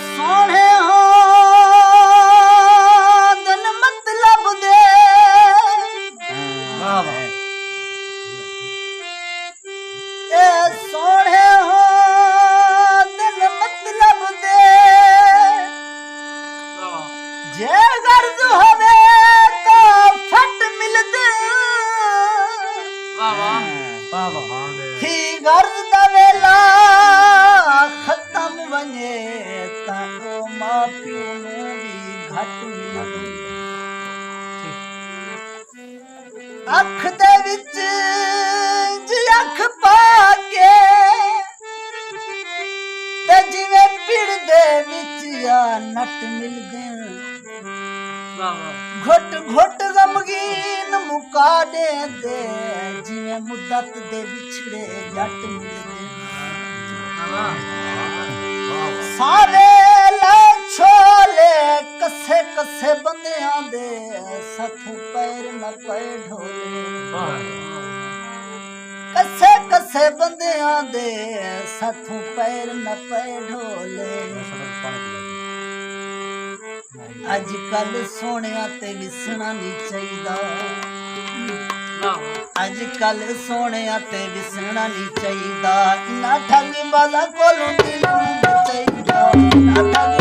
सोने हो दिन मतलब दे ए सोने हो दिन मतलब दे जे गर्ज होवे तो फट मिल दे ही गर्ज दा वेला खत्म वने ताको मां प्यो नू भी घट मिलदे अख दे विच जी अख पा के ते जिवें पिड़ दे विच आ नट मिलदे घुट घुट गमगीन मुका दे जिवें मुद्दत दे विछड़े जट मिलदे सारे ले छोले कसे कसे बंदियां दे सथू पैर न पे ढोले कसे कसे बंदियां दे सथू पैर न पे ढोले अजकल सोनिया ते विसना नहीं चाहिदा अजकल सोनिया ते विसना नहीं चाहिदा इन्ना ठग बाला कोलों दिल चाहिदा